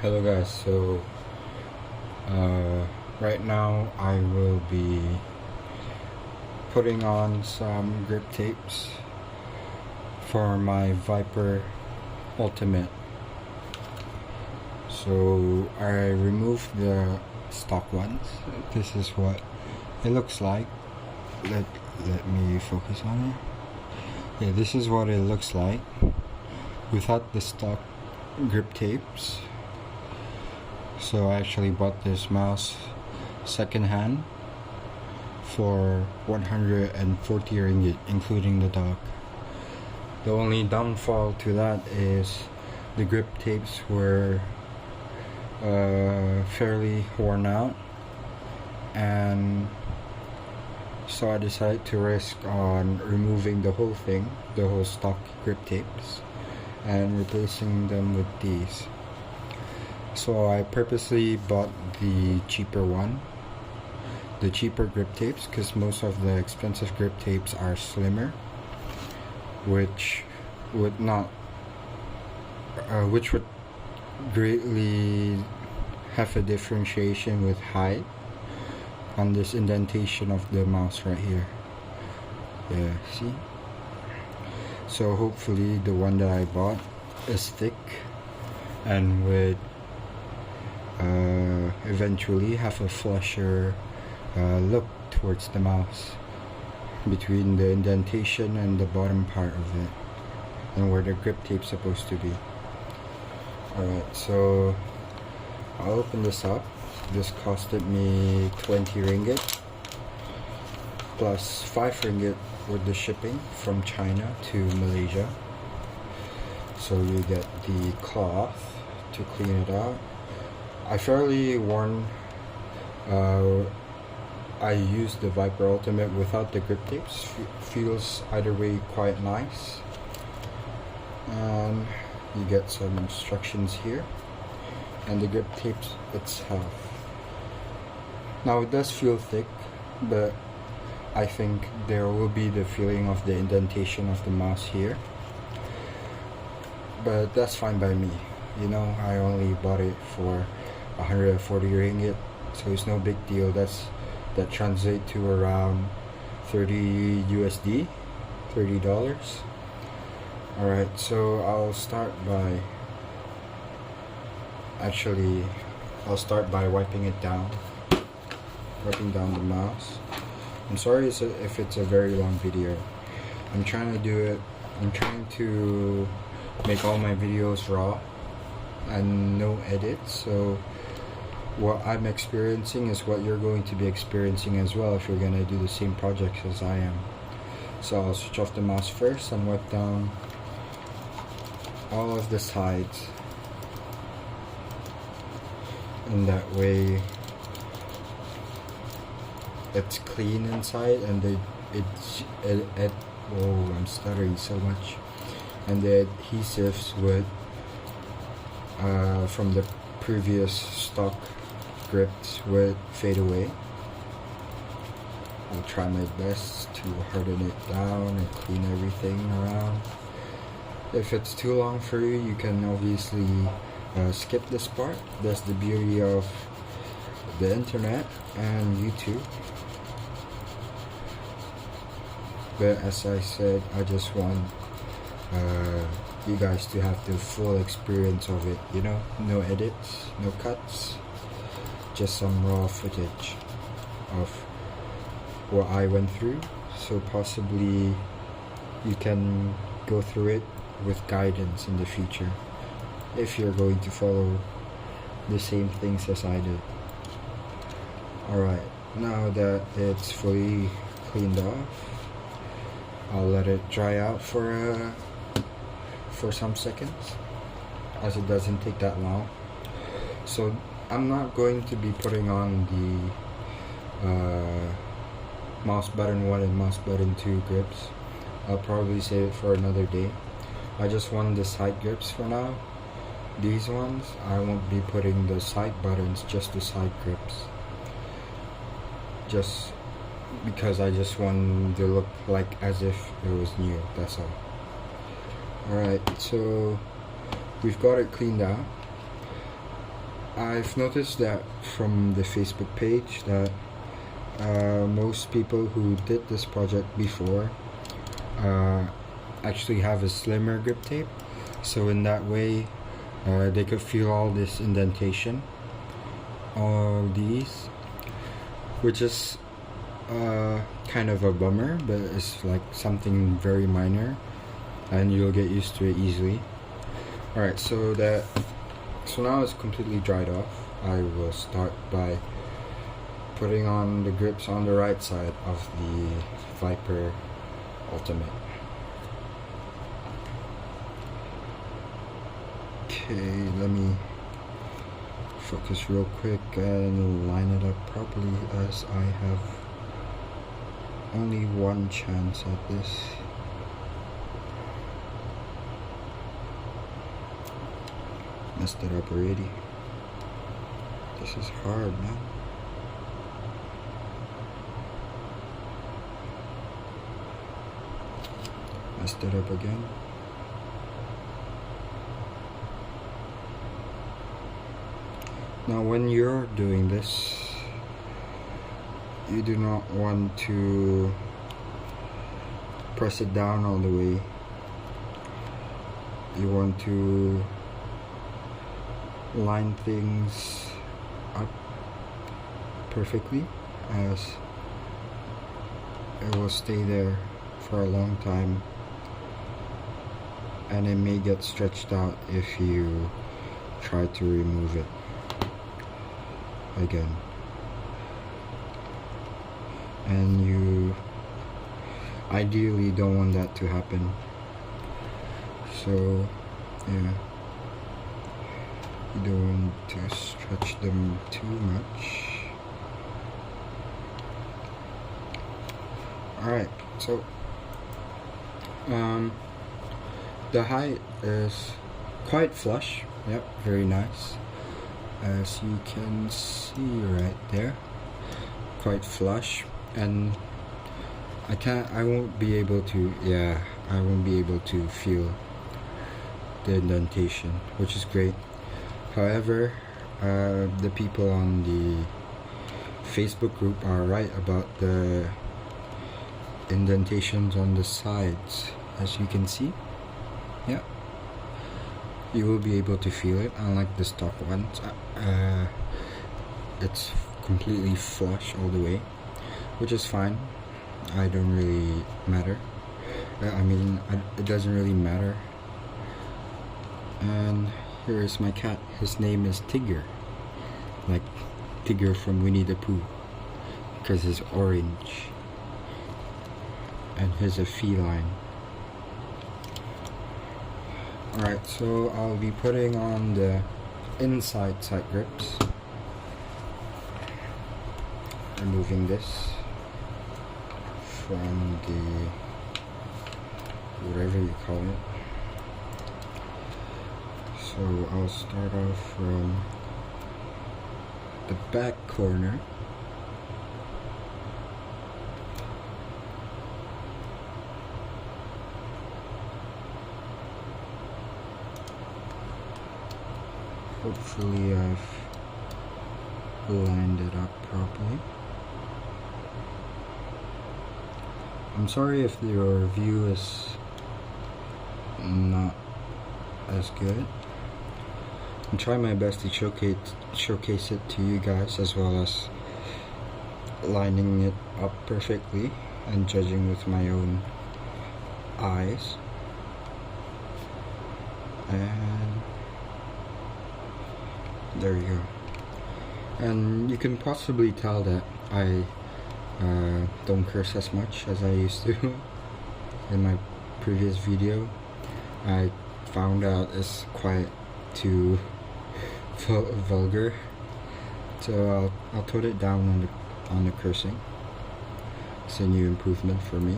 Hello guys, so right now I will be putting on some grip tapes for my Viper Ultimate. So I removed the stock ones. This is what it looks like. Let me focus on it. Yeah, this is what it looks like without the stock grip tapes. So I actually bought this mouse secondhand for 140 ringgit, including the dock. The only downfall to that is the grip tapes were fairly worn out, and so I decided to risk on removing the whole thing, the whole stock grip tapes, and replacing them with these. So I purposely bought the cheaper one, the cheaper grip tapes, because most of the expensive grip tapes are slimmer, which would greatly have a differentiation with height on this indentation of the mouse right here. Yeah, see? So hopefully the one that I bought is thick and would eventually have a flusher look towards the mouse between the indentation and the bottom part of it, and where the grip tape's supposed to be. Alright, so I'll open this up. This costed me 20 ringgit plus 5 ringgit with the shipping from China to Malaysia. So you get the cloth to clean it out. I fairly worn I used the Viper Ultimate without the grip tapes. Feels either way quite nice. And you get some instructions here and the grip tapes itself. Now it does feel thick, but I think there will be the feeling of the indentation of the mouse here, but that's fine by me. You know, I only bought it for 140 ringgit, so it's no big deal. That translates to around 30 USD, $30. Alright, so I'll start by wiping down the mouse. I'm sorry if it's a very long video. I'm trying to make all my videos raw and no edits, so what I'm experiencing is what you're going to be experiencing as well if you're going to do the same projects as I am. So I'll switch off the mouse first and wipe down all of the sides, and that way it's clean inside, and oh, I'm stuttering so much, and the adhesives would from the previous stock grips would fade away. I'll try my best to harden it down and clean everything around. If it's too long for you, you can obviously skip this part. That's the beauty of the internet and YouTube. But as I said, I just want you guys to have the full experience of it, you know, no edits, no cuts, just some raw footage of what I went through, so possibly you can go through it with guidance in the future if you're going to follow the same things as I did. Alright, now that it's fully cleaned off, I'll let it dry out for some seconds, as it doesn't take that long. So I'm not going to be putting on the mouse button 1 and mouse button 2 grips. I'll probably save it for another day. I just want the side grips for now. These ones, I won't be putting the side buttons, just the side grips, just because I just want to look like as if it was new, that's all. Alright, so we've got it cleaned out. I've noticed that from the Facebook page that most people who did this project before actually have a slimmer grip tape, so in that way they could feel all this indentation, all these, which is kind of a bummer, but it's like something very minor and you'll get used to it easily. Alright, so now it's completely dried off. I will start by putting on the grips on the right side of the Viper Ultimate. Okay, let me focus real quick and line it up properly, as I have only one chance at this. Messed it up already. This is hard, man. Messed it up again. Now when you're doing this, you do not want to press it down all the way. You want to line things up perfectly, as it will stay there for a long time and it may get stretched out if you try to remove it again. And you ideally don't want that to happen, so yeah, you don't want to stretch them too much. Alright, so the height is quite flush. Yep, very nice, as you can see right there, quite flush. And I won't be able to feel the indentation, which is great. However, the people on the Facebook group are right about the indentations on the sides, as you can see. Yeah, you will be able to feel it, unlike the stock ones. It's completely flush all the way, which is fine. I don't really matter. It doesn't really matter. And here is my cat. His name is Tigger, like Tigger from Winnie the Pooh, because he's orange and he's a feline. Alright, so I'll be putting on the inside side grips, removing this from the whatever you call it. So I'll start off from the back corner. Hopefully I've lined it up properly. I'm sorry if your view is not as good. I'm trying my best to showcase it to you guys, as well as lining it up perfectly and judging with my own eyes. And there you go. And you can possibly tell that I don't curse as much as I used to in my previous video. I found out it's quite too vulgar, so I'll tone it down on the cursing. It's a new improvement for me.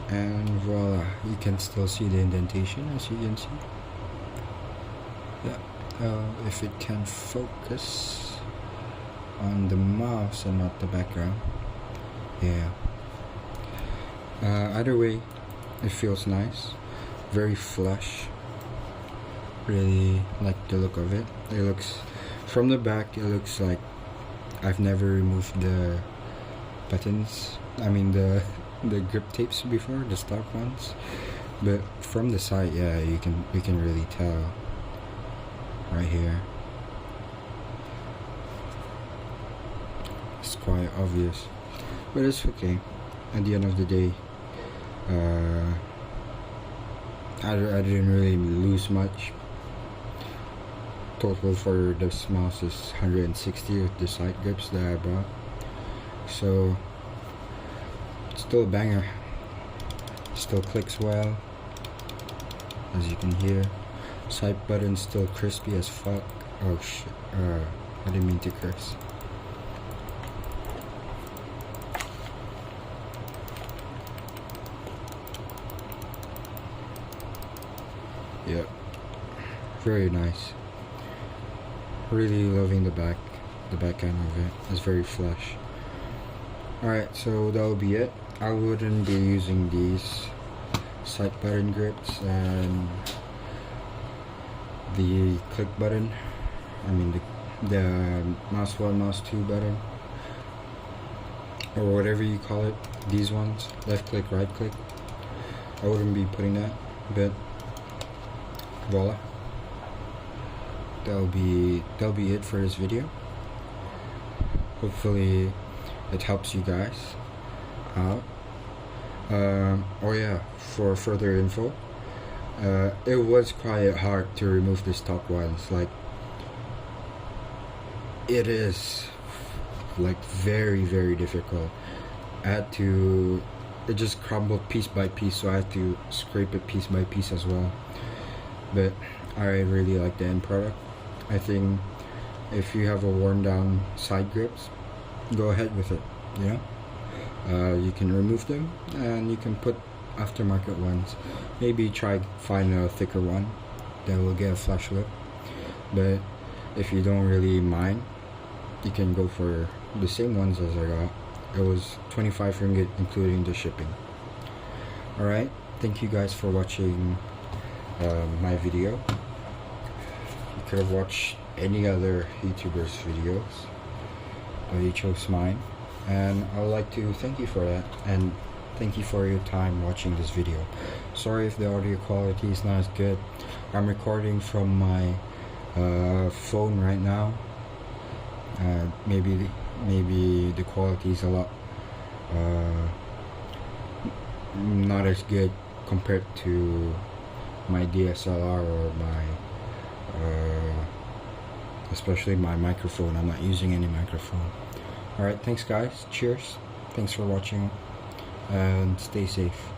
And voila, you can still see the indentation, as you can see. Yeah, if it can focus on the mouse and not the background. Yeah. Either way, it feels nice, very flush, Really like the look of it. It looks, from the back, it looks like I've never removed the buttons. I mean the grip tapes before, the stock ones. But from the side, yeah, you can really tell right here. It's quite obvious, but it's okay. At the end of the day, I didn't really lose much. Total for this mouse is 160 with the side grips that I bought, so it's still a banger. Still clicks well, as you can hear. Side button still crispy as fuck. Oh shit, I didn't mean to curse. Yep, very nice. Really loving the back end of it. It's very flush. Alright, so that'll be it. I wouldn't be using these side button grips and the click button. I mean the mouse 1, mouse 2 button, or whatever you call it. These ones, left click, right click. I wouldn't be putting that, but voila. That'll be it for this video. Hopefully it helps you guys out. Oh yeah, for further info, it was quite hard to remove the stock ones. Like, it is like very difficult. It just crumbled piece by piece, so I had to scrape it piece by piece as well. But I really like the end product. I think if you have a worn down side grips, go ahead with it, you know. You can remove them and you can put aftermarket ones. Maybe try find a thicker one that will get a flush look. But if you don't really mind, you can go for the same ones as I got. It was 25 ringgit including the shipping. Alright, thank you guys for watching my video. You could have watched any other YouTuber's videos, but you chose mine, and I would like to thank you for that, and thank you for your time watching this video. Sorry if the audio quality is not as good. I'm recording from my phone right now. Maybe the quality is a lot not as good compared to my DSLR or my especially my microphone. I'm not using any microphone. Alright, thanks guys, cheers, thanks for watching, and stay safe.